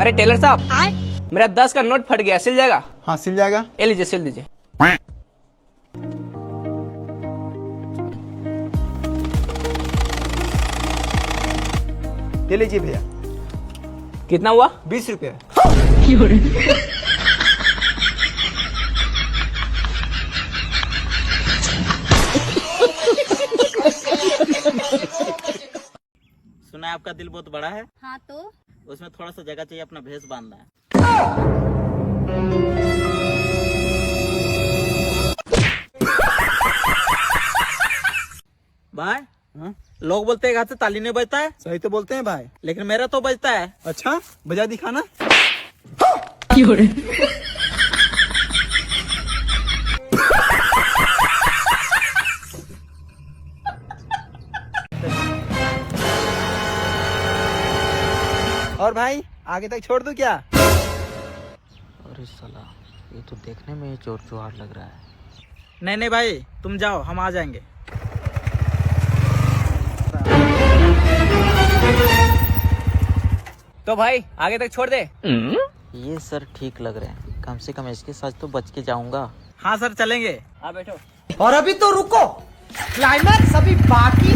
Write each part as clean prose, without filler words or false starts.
अरे टेलर साहब, मेरा 10 का नोट फट गया, सिल जाएगा? हाँ सिल जाएगा। ये लीजिए, सिल दीजिए। ये लीजिए भैया। कितना हुआ? 20 रुपये। सुना है आपका दिल बहुत बड़ा है। हाँ तो उसमें थोड़ा सा जगह चाहिए अपना भेस बांधना है। भाई लोग बोलते हैं एक हाथ से ताली नहीं बजता है। सही तो बोलते हैं भाई। लेकिन मेरा तो बजता है। अच्छा बजा दिखाना। और भाई आगे तक छोड़ दूं क्या? अरे साला, ये तो देखने में ही चोर चुहार लग रहा है। नहीं नहीं भाई, तुम जाओ, हम आ जाएंगे। तो भाई आगे तक छोड़ दे। ये सर ठीक लग रहे हैं, कम से कम इसके साथ तो बच के जाऊंगा। हाँ सर चलेंगे। हाँ बैठो। और अभी तो रुको, क्लाइमैक्स अभी बाकी।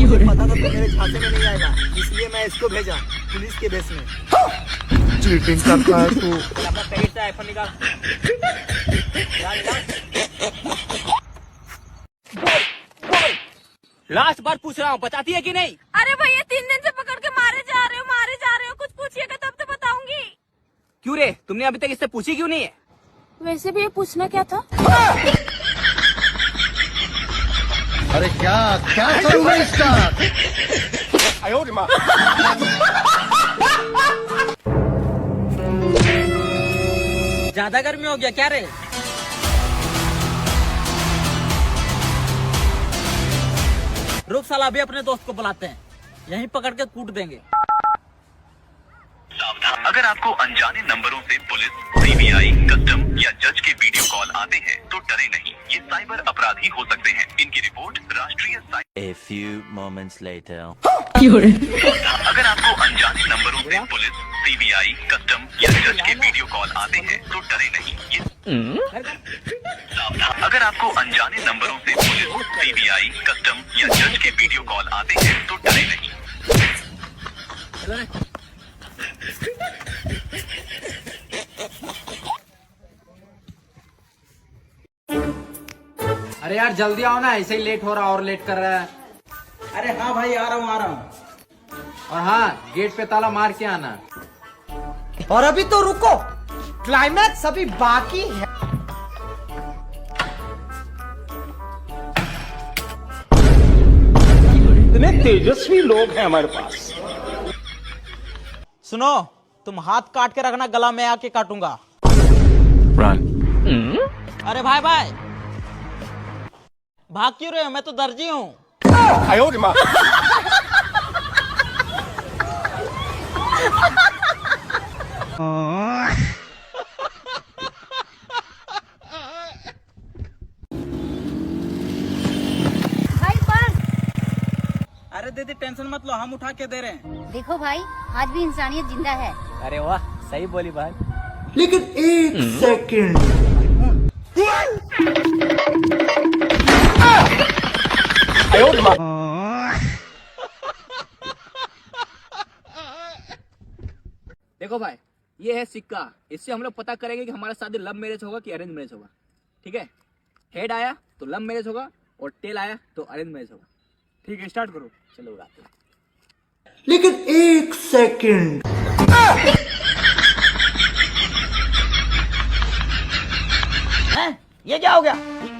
पता तो मेरे झांसे में नहीं आएगा, इसलिए मैं इसको भेजा पुलिस के भेस में। चीटिंग करता है तू। अपना पैकेट से आईफोन निकाल। लास्ट बार पूछ रहा हूँ, बताती है कि नहीं? अरे भैया 3 दिन से पकड़ के मारे जा रहे हो, कुछ पूछिएगा तब तो बताऊंगी। क्यों रे, तुमने अभी तक इससे पूछी क्यों नहीं है? वैसे भी ये पूछना क्या था? अरे क्या क्या करूँगा इसका? ज्यादा गर्मी हो गया क्या रे? रुक साला, अभी अपने दोस्त को बुलाते हैं, यहीं पकड़ के कूट देंगे। सावधान, अगर आपको अनजाने नंबरों से पुलिस, सीबीआई, कस्टम या जज के वीडियो कॉल आते हैं तो डरे नहीं, ये साइबर अपराधी हो सकते हैं। इनकी रिपोर्ट राष्ट्रीय A few moments later. अगर आपको अनजाने नंबरों से पुलिस, सीबीआई, कस्टम या जज के वीडियो कॉल आते हैं तो डरे नहीं, ये सावधान, अगर आपको अनजाने नंबरों से पुलिस, सीबीआई, कस्टम या जज के वीडियो कॉल आते हैं तो डरे नहीं। अरे यार जल्दी आओ ना, ऐसे ही लेट हो रहा और लेट कर रहा है। अरे हाँ भाई, आ रहा हूँ। और हाँ, गेट पे ताला मार के आना। और अभी तो रुको, क्लाइमैक्स अभी बाकी है। इतने तेजस्वी लोग हैं हमारे पास। सुनो, तुम हाथ काट के रखना, गला में आके काटूंगा। अरे भाई भाग क्यों रहे हो? मैं तो दर्जी हूँ। भाई पर अरे दीदी टेंशन मत लो, हम उठा के दे रहे हैं। देखो भाई, आज भी इंसानियत जिंदा है। अरे वाह, सही बोली भाई। लेकिन एक सेकंड। देखो भाई, ये है सिक्का, इससे हम लोग पता करेंगे कि हमारा शादी लव मैरिज होगा कि अरेंज मैरिज होगा। ठीक है, हेड आया तो लव मैरिज होगा और टेल आया तो अरेंज मैरिज होगा। ठीक है, स्टार्ट करो। चलो उड़ाते हैं। लेकिन एक सेकंड। ये क्या हो गया?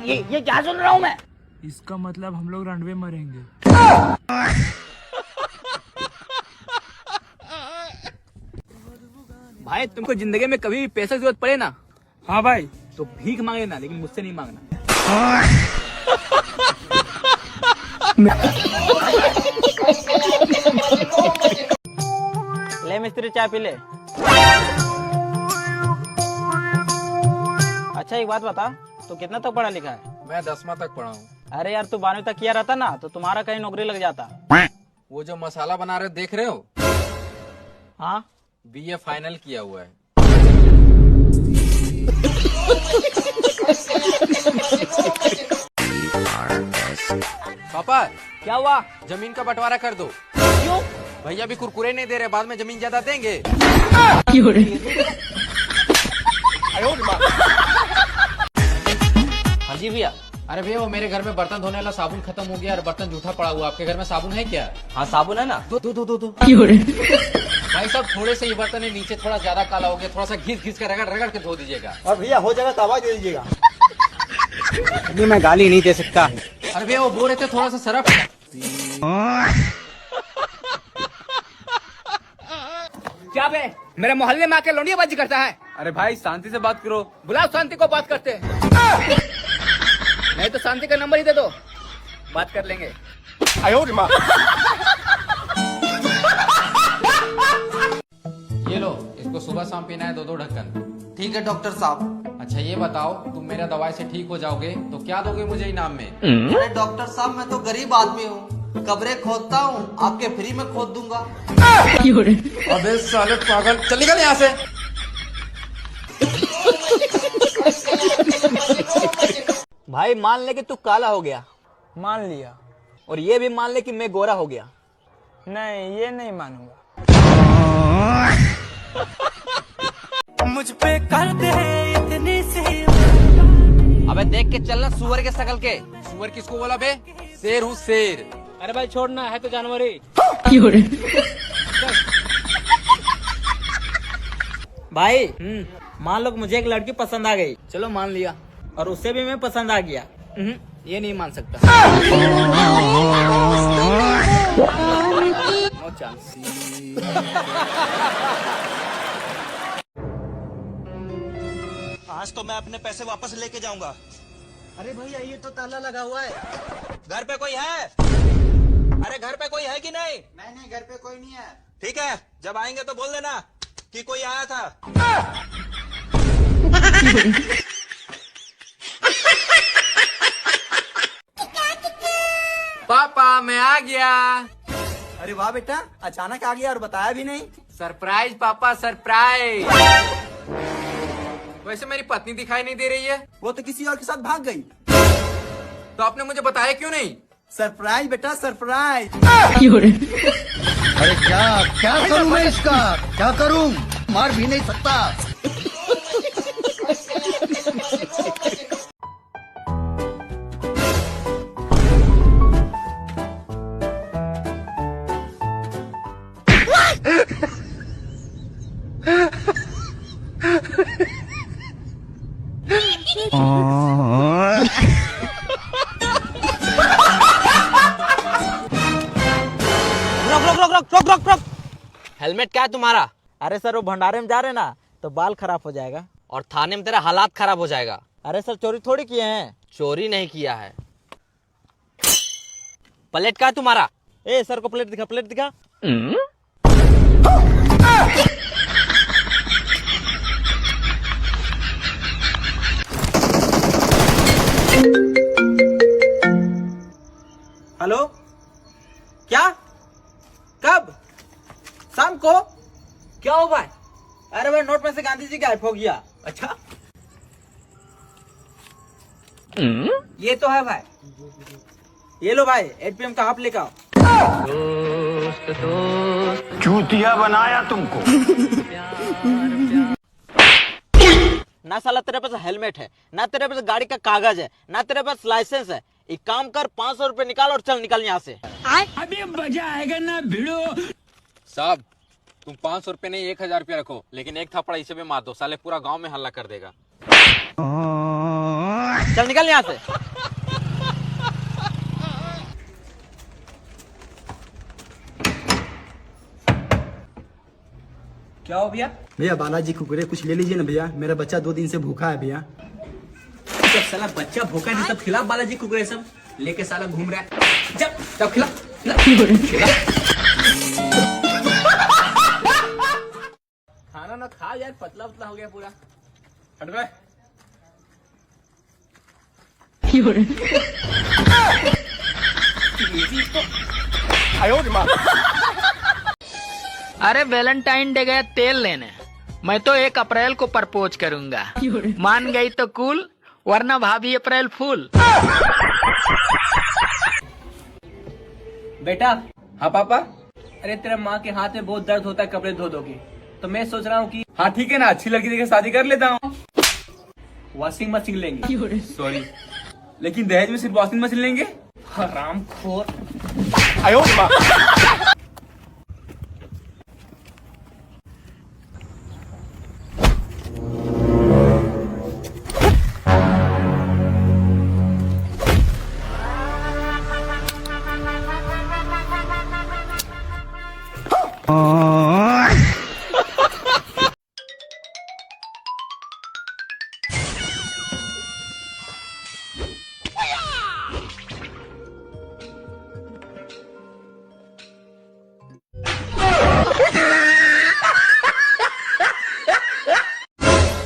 ये क्या सुन रहा हूँ मैं? इसका मतलब हम लोग रनवे मरेंगे। भाई तुमको जिंदगी में कभी भी पैसे की जरूरत पड़े ना, हाँ भाई। तो भीख मांग लेना, लेकिन मुझसे नहीं मांगना। ले मिस्त्री, चाय पी ले। अच्छा एक बात बता, तू कितना तक पढ़ा लिखा है? मैं 10वां तक पढ़ा हूँ। अरे यार, तू 12वीं तक किया रहता ना तो तुम्हारा कहीं नौकरी लग जाता। वो जो मसाला बना रहे हो देख रहे हो, हाँ बीए फाइनल किया हुआ है। पापा क्या हुआ? जमीन का बंटवारा कर दो। क्यों? भैया भी कुरकुरे नहीं दे रहे, बाद में जमीन ज्यादा देंगे। हाँ जी भैया। अरे भैया वो मेरे घर में बर्तन धोने वाला साबुन खत्म हो गया और बर्तन जूठा पड़ा हुआ। आपके घर में साबुन है क्या? हाँ साबुन है ना। दो। भाई साहब थोड़े से ही बर्तन है, नीचे थोड़ा ज्यादा काला हो गया, थोड़ा सा घिस कर रगड़ के धो दीजिएगा। और भैया हो जाएगा तो आवाज दे दीजिएगा। अभी मैं गाली नहीं दे सकता। अरे भैया वो बोल रहे थे थोड़ा सा सरफ। क्या बे, मेरे मोहल्ले में आके लौंडियाबाजी करता है? अरे भाई शांति से बात करो। बुलाओ शांति को बात करते हैं। नहीं तो शांति का नंबर ही दे दो, बात कर लेंगे। ये लो, इसको सुबह शाम पीना है, 2 ढक्कन। ठीक है डॉक्टर साहब। अच्छा ये बताओ, तुम मेरा दवाई से ठीक हो जाओगे तो क्या दोगे मुझे इनाम में? अरे डॉक्टर साहब मैं तो गरीब आदमी हूँ, कब्रें खोदता हूँ, आपके फ्री में खोद दूंगा। अबे साले पागल, चल निकल यहाँ से। भाई मान ले कि तू काला हो गया, मान लिया। और ये भी मान ले कि मैं गोरा हो गया। नहीं ये नहीं मानूंगा। मुझ पे कर दे इतनी सी। अबे देख के चलना सुअर के शकल के। सुअर किसको बोला बे? शेर हूँ शेर। अरे भाई छोड़ना है तो जानवर ही। भाई मान लो कि मुझे एक लड़की पसंद आ गई चलो मान लिया। और उससे भी मैं पसंद आ गया। ये नहीं मान सकता। No chance. आज तो मैं अपने पैसे वापस लेके जाऊंगा। अरे भैया ये तो ताला लगा हुआ है। घर पे कोई है? अरे घर पे कोई है कि नहीं? नहीं घर पे कोई नहीं है। ठीक है, जब आएंगे तो बोल देना कि कोई आया था। पापा मैं आ गया। अरे वाह बेटा, अचानक आ गया और बताया भी नहीं। सरप्राइज पापा सरप्राइज। वैसे मेरी पत्नी दिखाई नहीं दे रही है, वो तो किसी और के साथ भाग गई। तो आपने मुझे बताया क्यों नहीं? सरप्राइज बेटा सरप्राइज। अरे क्या करूं मैं इसका? क्या करूं? मार भी नहीं सकता। रोक। हेलमेट क्या है तुम्हारा? अरे सर वो भंडारे में जा रहे ना तो बाल खराब हो जाएगा। और थाने में तेरा हालात खराब हो जाएगा। अरे सर चोरी थोड़ी किए हैं। चोरी नहीं किया है। प्लेट क्या है तुम्हारा? ए सर को प्लेट दिखा। हेलो क्या? कब? शाम को? क्या हो भाई? अरे भाई नोट में से गांधी जी गायब हो गया। अच्छा ये तो है भाई। ये लो भाई 8 PM का हाफ लेकर आओ। चूतिया बनाया तुमको। ना साला तेरे पास हेलमेट है, ना तेरे पास गाड़ी का कागज है, ना तेरे पास लाइसेंस है। एक काम कर 500 रुपए निकाल और चल निकल यहाँ से। अभी मजा आएगा ना भिड़ो। साहब तुम 500 रुपए नहीं 1000 रुपया रखो, लेकिन एक थप्पड़ इसे भी मार दो, साले पूरा गांव में हल्ला कर देगा। चल निकल यहाँ से। क्या हो भैया? भैया बालाजी कुकुरे कुछ ले लीजिए ना भैया, मेरा बच्चा 2 दिन से भूखा है भैया। जब साला बच्चा भूखा है सब खिला बालाजी कुकुरे सब लेके साला घूम रहा है। जब खिला। खाना ना खा यार, पतला उतला हो गया पूरा। हट गए। अरे वैलेंटाइन डे गया तेल लेने, मैं तो 1 अप्रैल को प्रपोज करूंगा। मान गई तो कूल, वरना भाभी अप्रैल फूल। बेटा। हाँ पापा। अरे तेरा माँ के हाथ में बहुत दर्द होता है कपड़े धो धो के, तो मैं सोच रहा हूँ कि हाँ ठीक है ना, अच्छी लड़की देख के शादी कर लेता हूँ। वॉशिंग मशीन लेंगे। सॉरी, लेकिन दहेज में सिर्फ वॉशिंग मशीन लेंगे? हरामखोर।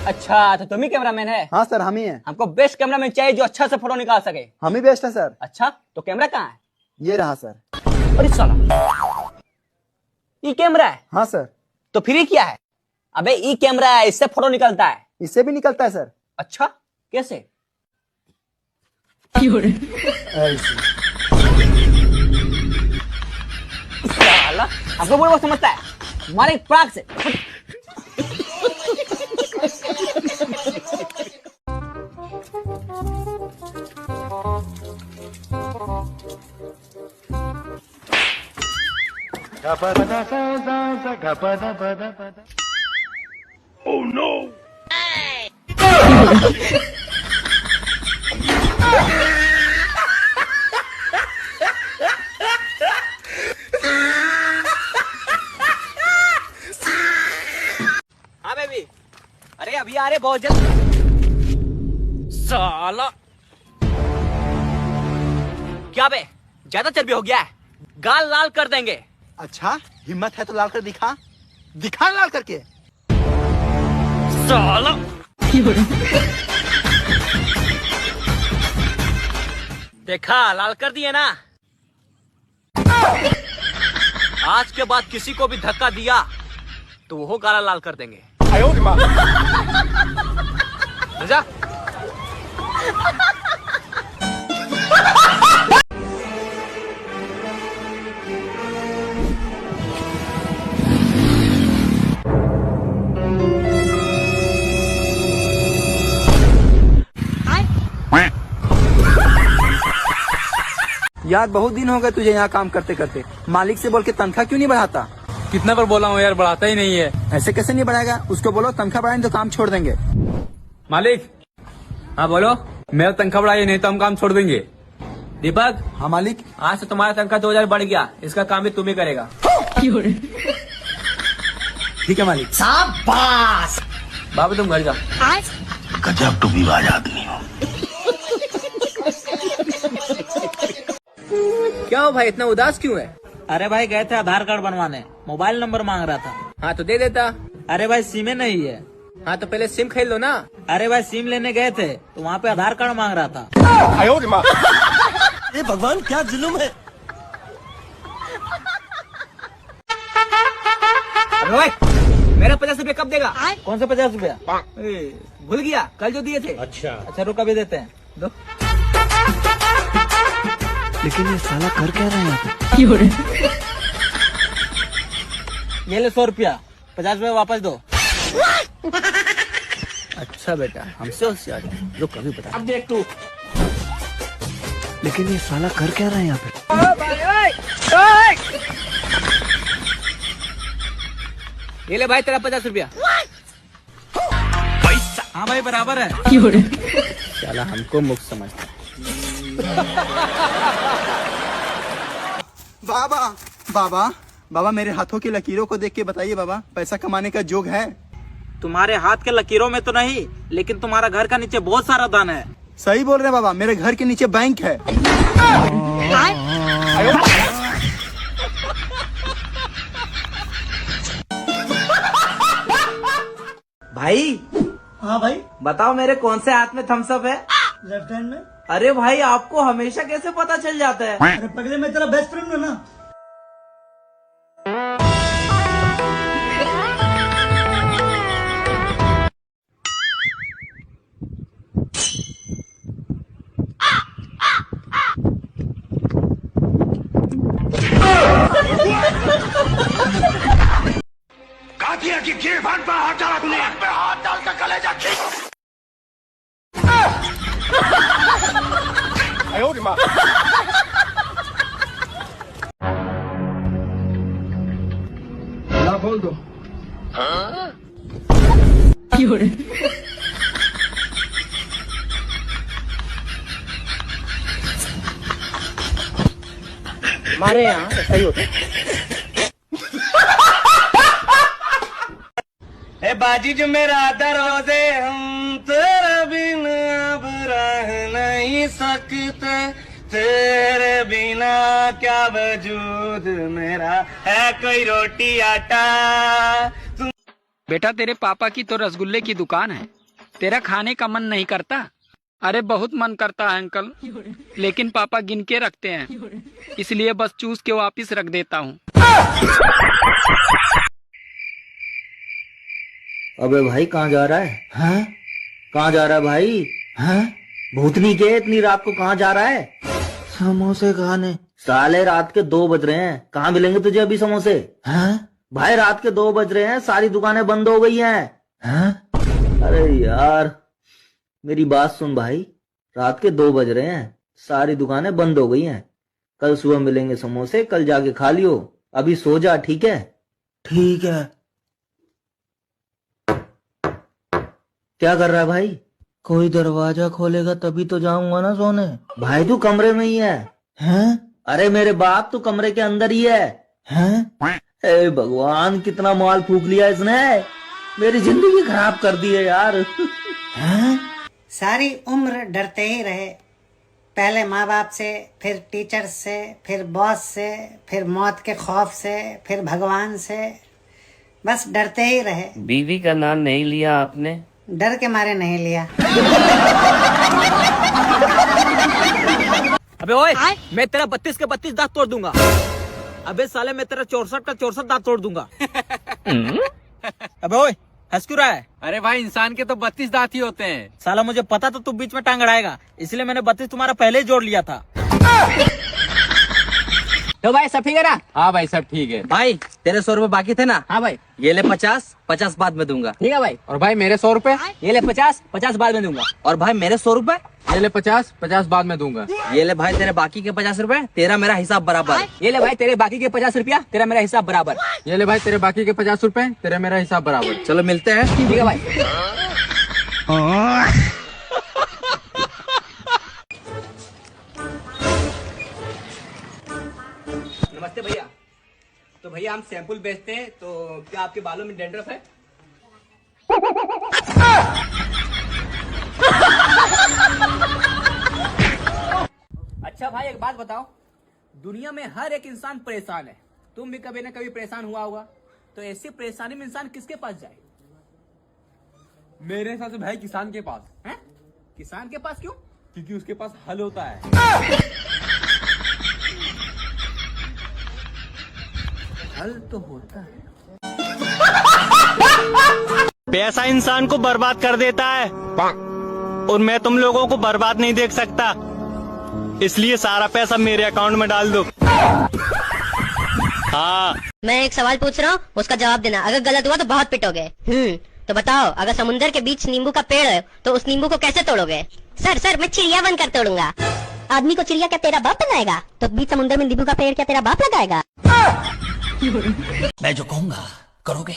अच्छा, तो तुम ही कैमरामैन है? हाँ सर, हम ही हैं। हमको बेस्ट कैमरामैन चाहिए जो अच्छा से फोटो निकाल सके। हम ही बेस्ट है सर। अच्छा, तो कैमरा कहाँ है? ये रहा सर। अरे साला, ई कैमरा है? हाँ सर। तो फिर ये क्या है? अबे ई कैमरा है, इससे फोटो निकलता है। इससे भी निकलता है सर। अच्छा, कैसे? साला, हमको बुरा समझता है, हमारे प्राग से। Oh no! हाँ बेबी, अरे अभी आ रहे बहुत जल्द। साला, क्या बे, ज्यादा चर्बी हो गया है, गाल लाल कर देंगे। अच्छा, हिम्मत है तो लाल कर दिखा, दिखा लाल करके। साला, देखा लाल कर दिए ना। आज के बाद किसी को भी धक्का दिया तो वो गाला लाल कर देंगे। समझा? यार बहुत दिन हो गए तुझे यहाँ काम करते करते, मालिक से बोल के तनख्वाह क्यों नहीं बढ़ाता? कितना बार बोला हूँ यार, बढ़ाता ही नहीं है। ऐसे कैसे नहीं बढ़ाएगा? उसको बोलो तनख्वाह बढ़ाएंगे तो काम छोड़ देंगे। मालिक। हाँ बोलो। मेरा तनख्वाह बढ़ाइए, नहीं तो हम काम छोड़ देंगे। दीपक। हाँ मालिक। आज से तुम्हारा तनख्वाह 2000 बढ़ गया, इसका काम भी तुम ही करेगा। ठीक है मालिक। शाबाश। बाबू तुम घर जाओ। गजब टूबीबाज आदमी हो। क्या हो भाई, इतना उदास क्यों है? अरे भाई गए थे आधार कार्ड बनवाने, मोबाइल नंबर मांग रहा था। हाँ तो दे देता। अरे भाई सिम नहीं है। हाँ तो पहले सिम खरीद लो ना। अरे भाई सिम लेने गए थे तो वहाँ पे आधार कार्ड मांग रहा था। ये भगवान क्या जुल्म है। अरे भाई, मेरा 50 रुपया कब देगा? कौन सा 50 रुपया? भूल गया, कल जो दिए थे। अच्छा रुका भी देते हैं। दो। लेकिन ये साला कर क्या रहा है? ये ले 100 रुपया, 50 रुपया वापस दो। अच्छा बेटा, हमसे होशियार है, जो कभी बता। अब देख तू। लेकिन ये साला कर क्या रहा है यहाँ पे? ये ले भाई तेरा 50 रुपया। हाँ भाई बराबर है। साला हमको मुक्त समझता है। बाबा बाबा बाबा, मेरे हाथों की लकीरों को देख के बताइए बाबा, पैसा कमाने का जोग है? तुम्हारे हाथ के लकीरों में तो नहीं, लेकिन तुम्हारा घर का नीचे बहुत सारा धन है। सही बोल रहे हैं बाबा, मेरे घर के नीचे बैंक है। भाई। हाँ भाई। बताओ मेरे कौन से हाथ में थम्स अप है? लेफ्ट हैंड में। अरे भाई आपको हमेशा कैसे पता चल जाता है? अरे पगले, मैं तेरा बेस्ट फ्रेंड हूँ ना। की गिरबान पर हाथ डाला तूने, पे हाथ डाल कर कलेजा खींच। बोल दो। हमारे यहाँ ऐसा ही होता है। ए बाजी जो मेरा दरोजे हम तेरे बिना अब रह नहीं सकते, तेरे बिना क्या वजूद मेरा है, कोई रोटी आटा। बेटा तेरे पापा की तो रसगुल्ले की दुकान है, तेरा खाने का मन नहीं करता? अरे बहुत मन करता है अंकल, लेकिन पापा गिन के रखते हैं, इसलिए बस चूस के वापिस रख देता हूँ। अबे भाई कहाँ जा रहा है? हैं? कहाँ जा रहा है भाई? हैं? भूतनी के इतनी रात को कहाँ जा रहा है? समोसे खाने। साले रात के 2 बज रहे हैं, कहाँ मिलेंगे तुझे अभी समोसे? हैं? भाई रात के 2 बज रहे हैं, सारी दुकानें बंद हो गई हैं। हैं? अरे यार मेरी बात सुन भाई, रात के 2 बज रहे हैं, सारी दुकानें बंद हो गई हैं। कल सुबह मिलेंगे समोसे, कल जाके खा लियो, अभी सो जा, ठीक है? ठीक है। क्या कर रहा है भाई? कोई दरवाजा खोलेगा तभी तो जाऊंगा ना सोने। भाई तू कमरे में ही है? हैं? अरे मेरे बाप तू कमरे के अंदर ही है। हैं? ए भगवान कितना माल फूक लिया इसने, मेरी जिंदगी खराब कर दी है यार। हैं? सारी उम्र डरते ही रहे, पहले माँ बाप से, फिर टीचर से, फिर बॉस से, फिर मौत के खौफ से, फिर भगवान से, बस डरते ही रहे। बीवी का नाम नहीं लिया आपने? डर के मारे नहीं लिया। अबे ओए, मैं तेरा 32 के 32 दांत तोड़ दूंगा। अबे साले मैं तेरा 64 का 64 दांत तोड़ दूंगा। अबे ओए हंस क्यों रहा है? अरे भाई इंसान के तो 32 दांत ही होते हैं। साला मुझे पता तो तू बीच में टांग अड़ाएगा, इसलिए मैंने 32 तुम्हारा पहले ही जोड़ लिया था। तो भाई सब ठीक है ना? हाँ भाई सब ठीक है। भाई तेरे 100 रुपए बाकी थे ना? हाँ भाई। ये ले 50 बाद में दूंगा। ठीक है भाई। और भाई मेरे 100 रुपए? ये ले 50 बाद में दूंगा। और भाई मेरे 100 रुपए? ये ले 50 बाद में दूंगा। ये ले भाई तेरे बाकी के 50 रुपए, तेरा मेरा हिसाब बराबर। ये ले भाई तेरे बाकी के 50 रुपया, तेरा मेरा हिसाब बराबर। ये ले भाई तेरे बाकी के 50 रुपए, तेरा मेरा हिसाब बराबर। चलो मिलते हैं। ठीक है भाई। नमस्ते भैया। तो भैया हम सैंपल बेचते हैं, तो क्या आपके बालों में डैंड्रफ है? अच्छा भाई एक बात बताओ, दुनिया में हर एक इंसान परेशान है, तुम भी कभी ना कभी परेशान हुआ होगा, तो ऐसी परेशानी में इंसान किसके पास जाए? मेरे हिसाब से भाई किसान के पास। हैं? किसान के पास क्यों? क्योंकि उसके पास हल होता है। हल तो होता है। पैसा इंसान को बर्बाद कर देता है, और मैं तुम लोगों को बर्बाद नहीं देख सकता, इसलिए सारा पैसा मेरे अकाउंट में डाल दो। हाँ। मैं एक सवाल पूछ रहा हूँ, उसका जवाब देना, अगर गलत हुआ तो बहुत पिटोगे। तो बताओ, अगर समुद्र के बीच नींबू का पेड़ है तो उस नींबू को कैसे तोड़ोगे? सर मैं चिड़िया बनकर तोड़ूंगा। आदमी को चिड़िया क्या तेरा बाप बनाएगा? तो बीच समुद्र में नींबू का पेड़ क्या तेरा बाप लगाएगा? मैं जो कहूंगा करोगे?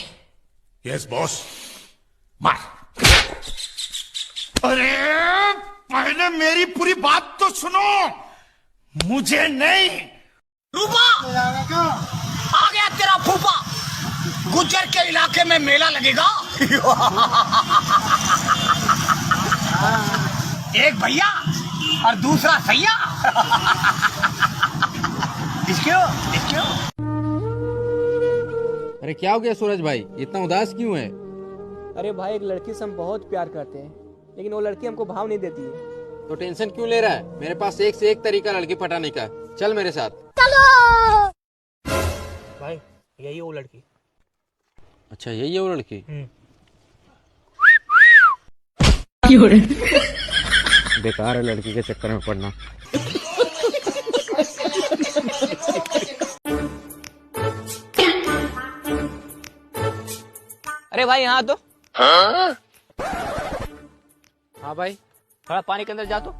Yes boss. मार। अरे पहले मेरी पूरी बात तो सुनो, मुझे नहीं। रूपा आ गया तेरा फूफा, गुज्जर के इलाके में मेला लगेगा। एक भैया और दूसरा सैया। इसक्यों? अरे क्या हो गया सूरज भाई, इतना उदास क्यों है? अरे भाई एक लड़की से हम बहुत प्यार करते हैं, लेकिन वो लड़की हमको भाव नहीं देती है। तो टेंशन क्यों ले रहा है? मेरे पास एक से एक तरीका लड़की पटाने का, चल मेरे साथ। चलो भाई यही वो लड़की। अच्छा यही है वो लड़की? बेकार है लड़की के चक्कर में पड़ना। अरे भाई यहाँ तो। हाँ भाई। थोड़ा पानी के अंदर जा तो।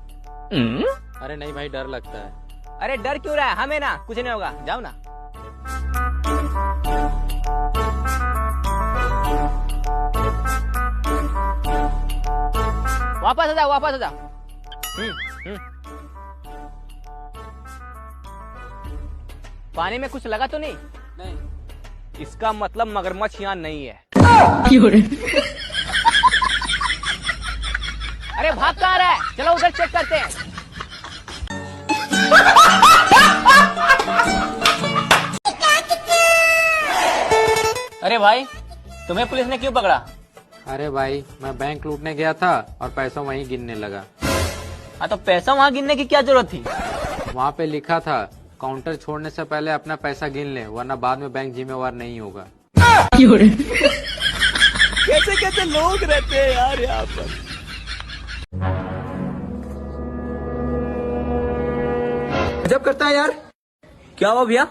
अरे नहीं भाई, डर लगता है। अरे डर क्यों रहा है, हमें ना कुछ नहीं होगा, जाओ ना। वापस आ जाओ, वापस आ जाओ। पानी में कुछ लगा तो नहीं? नहीं। इसका मतलब मगरमच्छ यहाँ नहीं है। अरे भाग कहाँ रहा है, चलो उधर चेक करते हैं। अरे भाई, तुम्हें पुलिस ने क्यों पकड़ा? अरे भाई, मैं बैंक लूटने गया था और पैसा वहीं गिनने लगा। हाँ तो पैसा वहाँ गिनने की क्या जरूरत थी? वहाँ पे लिखा था काउंटर छोड़ने से पहले अपना पैसा गिन ले, वरना बाद में बैंक जिम्मेवार नहीं होगा। कैसे कैसे लोग रहते हैं यार यहाँ पर। गजब करता है यार। क्या हुआ भैया,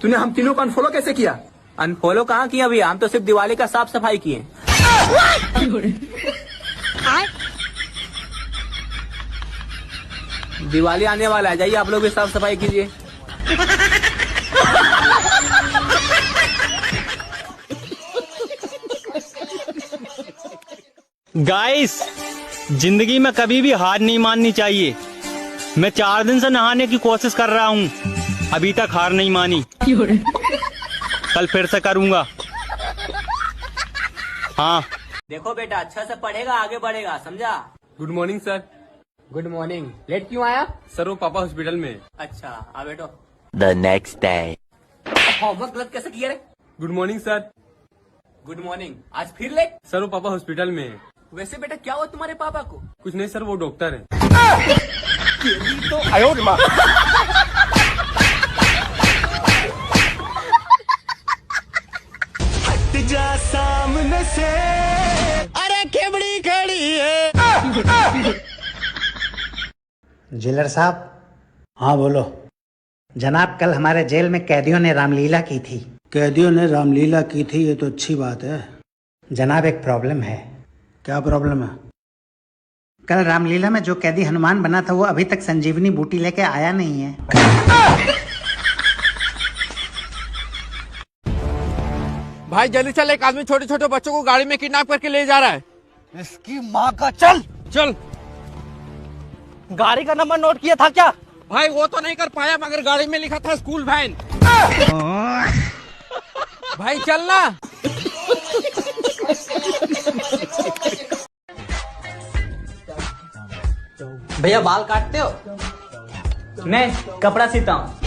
तूने हम तीनों को अनफॉलो कैसे किया? अनफॉलो कहाँ किया भैया, हम तो सिर्फ दिवाली का साफ सफाई किए। दिवाली आने वाला है, जाइए आप लोग भी साफ सफाई कीजिए। गाइस, जिंदगी में कभी भी हार नहीं माननी चाहिए। मैं 4 दिन से नहाने की कोशिश कर रहा हूँ, अभी तक हार नहीं मानी। कल फिर से करूँगा। हाँ देखो बेटा, अच्छा से पढ़ेगा, आगे बढ़ेगा, समझा? Good morning sir. Good morning. Late क्यों आया? सर वो पापा हॉस्पिटल में। अच्छा, आ बैठो। The next day. होमवर्क गलत कैसे किया रे? Good morning sir. Good morning. आज फिर लेट? सर वो पापा हॉस्पिटल में है। वैसे बेटा क्या हुआ तुम्हारे पापा को? कुछ नहीं सर, वो डॉक्टर है। जा सामने से, अरे खेबड़ी खड़ी है। जेलर साहब। हाँ बोलो। जनाब, कल हमारे जेल में कैदियों ने रामलीला की थी। कैदियों ने रामलीला की थी, ये तो अच्छी बात है। जनाब, एक प्रॉब्लम है। क्या प्रॉब्लम है? कल रामलीला में जो कैदी हनुमान बना था वो अभी तक संजीवनी बूटी लेके आया नहीं है। भाई जल्दी चल, एक आदमी छोटे छोटे बच्चों को गाड़ी में किडनैप करके ले जा रहा है। इसकी माँ का। चल चल। गाड़ी का नंबर नोट किया था क्या? भाई वो तो नहीं कर पाया, मगर गाड़ी में लिखा था स्कूल वैन। भाई चलना। भैया बाल काटते हो? मैं कपड़ा सीता हूँ।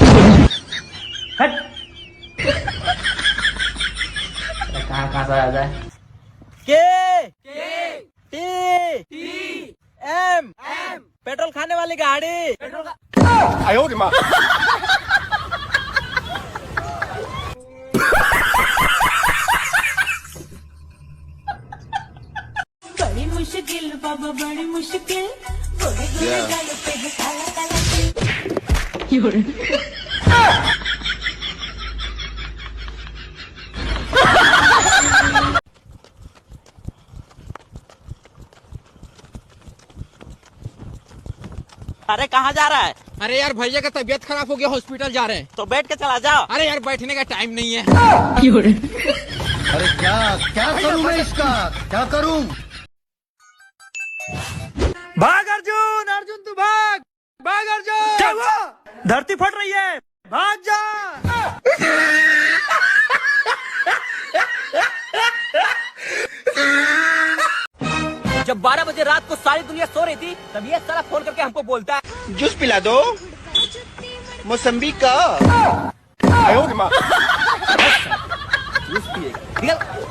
कहाँ से आ जाए? एम पेट्रोल खाने वाली गाड़ी। बड़ी मुश्किल बाबा, बड़ी मुश्किल। अरे कहाँ जा रहा है? अरे यार भैया का तबीयत खराब हो गया, हॉस्पिटल जा रहे हैं। तो बैठ के चला जाओ। अरे यार बैठने का टाइम नहीं है। अरे क्या करूँ मैं इसका, क्या करूँ? भाग अर्जुन, अर्जुन तू भाग, भाग अर्जुन। क्या हुआ? धरती फट रही है, भाग जा। जब 12 बजे रात को सारी दुनिया सो रही थी, तब ये साला फोन करके हमको बोलता है जूस पिला दो, मौसम्बी का। जूस पिएगा। निकल।